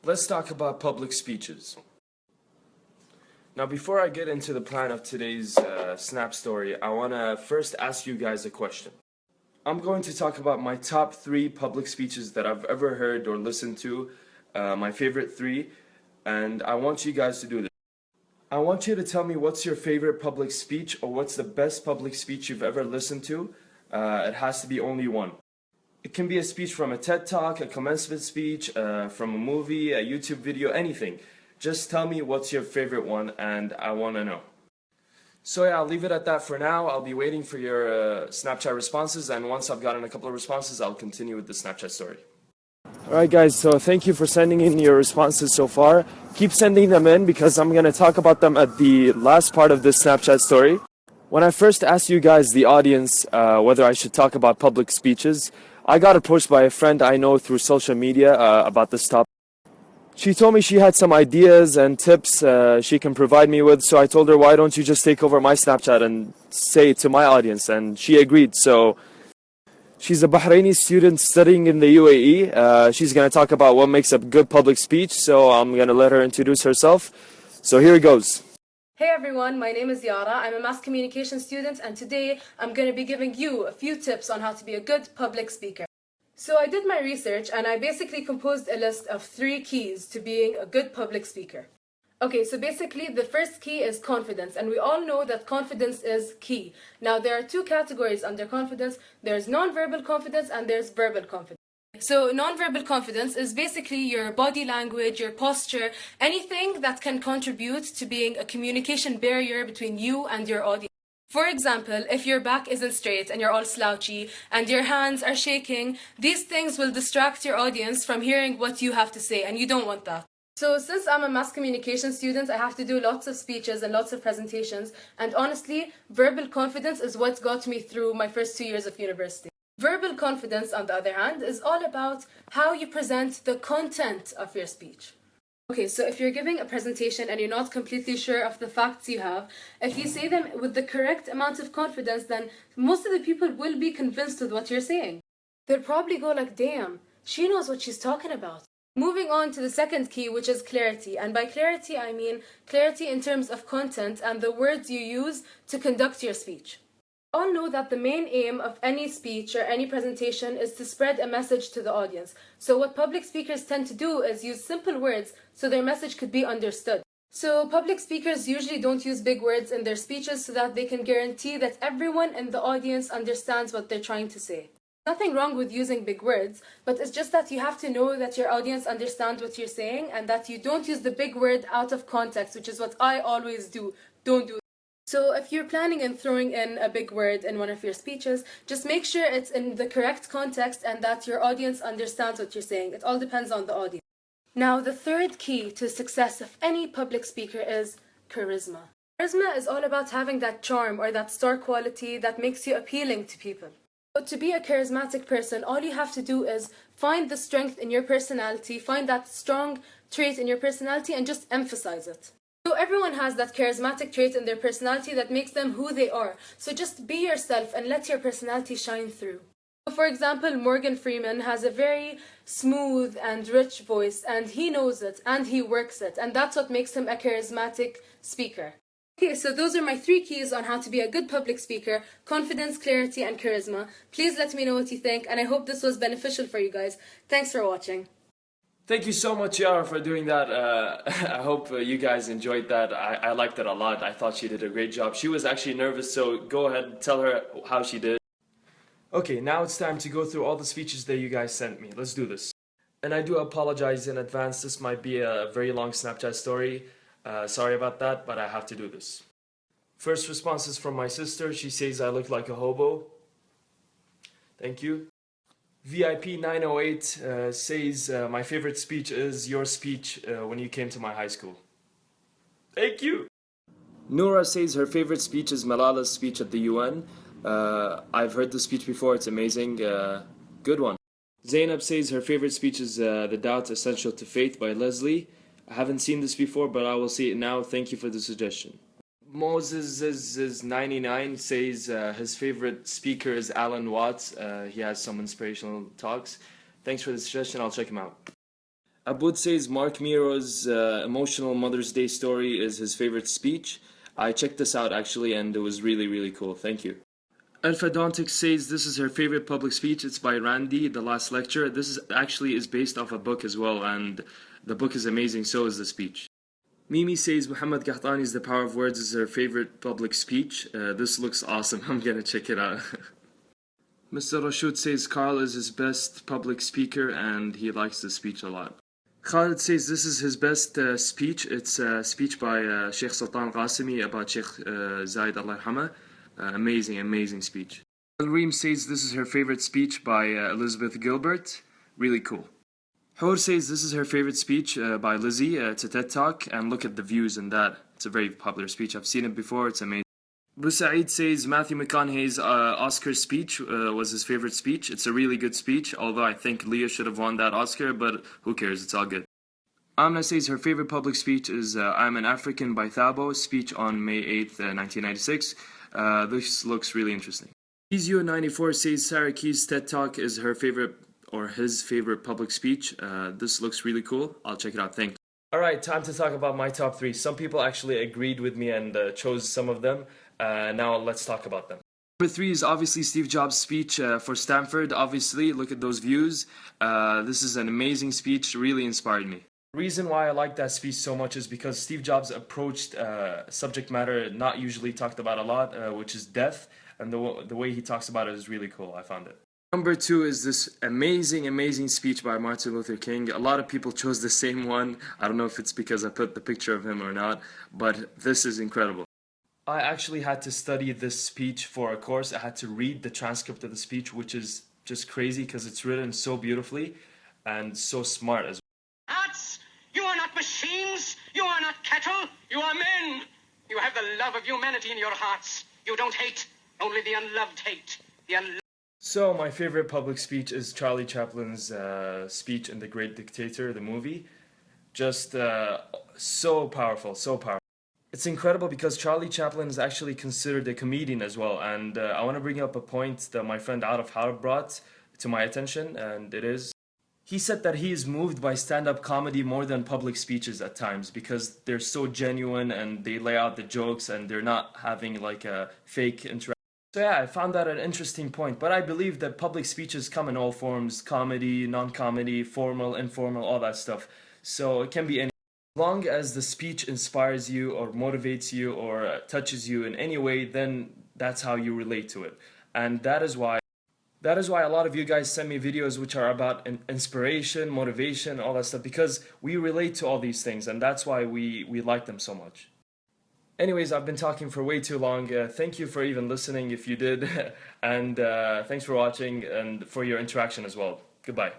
Let's talk about public speeches. Now, before I get into the plan of today's Snap story, I want to first ask you guys a question. I'm going to talk about my top 3 public speeches that I've ever heard or listened to, my favorite 3, and I want you guys to do this. I want you to tell me what's your favorite public speech or what's the best public speech you've ever listened to. It has to be only one. It can be a speech from a TED Talk, a commencement speech, from a movie, a YouTube video, anything. Just tell me what's your favorite one and I want to know. So yeah, I'll leave it at that for now. I'll be waiting for your Snapchat responses, and once I've gotten a couple of responses, I'll continue with the Snapchat story. Alright guys, so thank you for sending in your responses so far. Keep sending them in because I'm going to talk about them at the last part of this Snapchat story. When I first asked you guys, the audience, whether I should talk about public speeches, I got approached by a friend I know through social media about this topic. She told me she had some ideas and tips she can provide me with, so I told her, why don't you just take over my Snapchat and say it to my audience, and she agreed. So she's a Bahraini student studying in the UAE. She's going to talk about what makes a good public speech, so I'm going to let her introduce herself. So here it goes. Hey everyone, my name is Yara. I'm a mass communication student, and today I'm going to be giving you a few tips on how to be a good public speaker. So I did my research and I basically composed a list of 3 keys to being a good public speaker. Okay, so basically the first key is confidence, and we all know that confidence is key. Now there are 2 categories under confidence. There's non-verbal confidence and there's verbal confidence. So non-verbal confidence is basically your body language, your posture, anything that can contribute to being a communication barrier between you and your audience. For example, if your back isn't straight and you're all slouchy and your hands are shaking, these things will distract your audience from hearing what you have to say, and you don't want that. So since I'm a mass communication student, I have to do lots of speeches and lots of presentations, and honestly, verbal confidence is what got me through my first 2 years of university. Verbal confidence, on the other hand, is all about how you present the content of your speech. Okay, so if you're giving a presentation and you're not completely sure of the facts you have, if you say them with the correct amount of confidence, then most of the people will be convinced with what you're saying. They'll probably go like, damn, she knows what she's talking about. Moving on to the second key, which is clarity. And by clarity, I mean clarity in terms of content and the words you use to conduct your speech. All know that the main aim of any speech or any presentation is to spread a message to the audience. So what public speakers tend to do is use simple words so their message could be understood. So public speakers usually don't use big words in their speeches so that they can guarantee that everyone in the audience understands what they're trying to say. Nothing wrong with using big words, but it's just that you have to know that your audience understands what you're saying and that you don't use the big word out of context, which is what I always do. Don't do that. So if you're planning on throwing in a big word in one of your speeches, just make sure it's in the correct context and that your audience understands what you're saying. It all depends on the audience. Now, the third key to success of any public speaker is charisma. Charisma is all about having that charm or that star quality that makes you appealing to people. But to be a charismatic person, all you have to do is find the strength in your personality, find that strong trait in your personality and just emphasize it. So everyone has that charismatic trait in their personality that makes them who they are. So just be yourself and let your personality shine through. So for example, Morgan Freeman has a very smooth and rich voice, and he knows it and he works it, and that's what makes him a charismatic speaker. Okay, so those are my 3 keys on how to be a good public speaker: confidence, clarity, and charisma. Please let me know what you think, and I hope this was beneficial for you guys. Thanks for watching. Thank you so much, Yara, for doing that. I hope you guys enjoyed that. I liked it a lot. I thought she did a great job. She was actually nervous, so go ahead and tell her how she did. Okay, now it's time to go through all the speeches that you guys sent me. Let's do this. And I do apologize in advance. This might be a very long Snapchat story. Sorry about that, but I have to do this. First response is from my sister. She says I look like a hobo. Thank you. VIP 908 says my favorite speech is your speech when you came to my high school. Thank you. Noura says her favorite speech is Malala's speech at the UN. I've heard the speech before. It's amazing. Good one. Zainab says her favorite speech is The Doubt Essential to Faith by Leslie. I haven't seen this before, but I will see it now. Thank you for the suggestion. Moses is 99 says his favorite speaker is Alan Watts. He has some inspirational talks. Thanks for the suggestion. I'll check him out. Abud says Mark Miro's emotional Mother's Day story is his favorite speech. I checked this out actually and it was really, really cool. Thank you. Alphadontic says this is her favorite public speech. It's by Randy, The Last Lecture. This is actually is based off a book as well, and the book is amazing, so is the speech. Mimi says Muhammad Qahtani's The Power of Words is her favorite public speech. This looks awesome. I'm gonna check it out. Mr. Rashid says Carl is his best public speaker and he likes the speech a lot. Khalid says this is his best speech. It's a speech by Sheikh Sultan Qasimi about Sheikh Zayed Allah Yarhamah. Amazing speech. Al-Reem says this is her favorite speech by Elizabeth Gilbert. Really cool. Hor says this is her favorite speech by Lizzie. It's a TED Talk, and look at the views in that. It's a very popular speech. I've seen it before. It's amazing. Busaid says Matthew McConaughey's Oscar speech was his favorite speech. It's a really good speech, although I think Leah should have won that Oscar, but who cares? It's all good. Amna says her favorite public speech is I'm an African by Thabo, speech on May 8th, 1996. This looks really interesting. Kizio94 says Sarah Key's TED Talk is her favorite or his favorite public speech. This looks really cool. I'll check it out. Thanks. Alright, time to talk about my top 3. Some people actually agreed with me and chose some of them. Now let's talk about them. Number 3 is obviously Steve Jobs' speech for Stanford. Obviously, look at those views. This is an amazing speech. Really inspired me. The reason why I like that speech so much is because Steve Jobs approached subject matter not usually talked about a lot, which is death, and the way he talks about it is really cool. I found it. Number 2 is this amazing speech by Martin Luther King. A lot of people chose the same one. I don't know if it's because I put the picture of him or not, but this is incredible. I actually had to study this speech for a course. I had to read the transcript of the speech, which is just crazy because it's written so beautifully and so smart as well. You are not machines. You are not cattle. You are men. You have the love of humanity in your hearts. You don't hate. Only the unloved hate. So my favorite public speech is Charlie Chaplin's speech in The Great Dictator, the movie. Just so powerful, so powerful. It's incredible because Charlie Chaplin is actually considered a comedian as well. And I want to bring up a point that my friend Out of Harb brought to my attention, and it is... He said that he is moved by stand-up comedy more than public speeches at times because they're so genuine and they lay out the jokes and they're not having like a fake interaction. So yeah, I found that an interesting point, but I believe that public speeches come in all forms: comedy, non-comedy, formal, informal, all that stuff. So it can be any. As long as the speech inspires you or motivates you or touches you in any way, then that's how you relate to it. And that is why a lot of you guys send me videos which are about inspiration, motivation, all that stuff, because we relate to all these things, and that's why we like them so much. Anyways, I've been talking for way too long. Thank you for even listening if you did, and thanks for watching and for your interaction as well. Goodbye.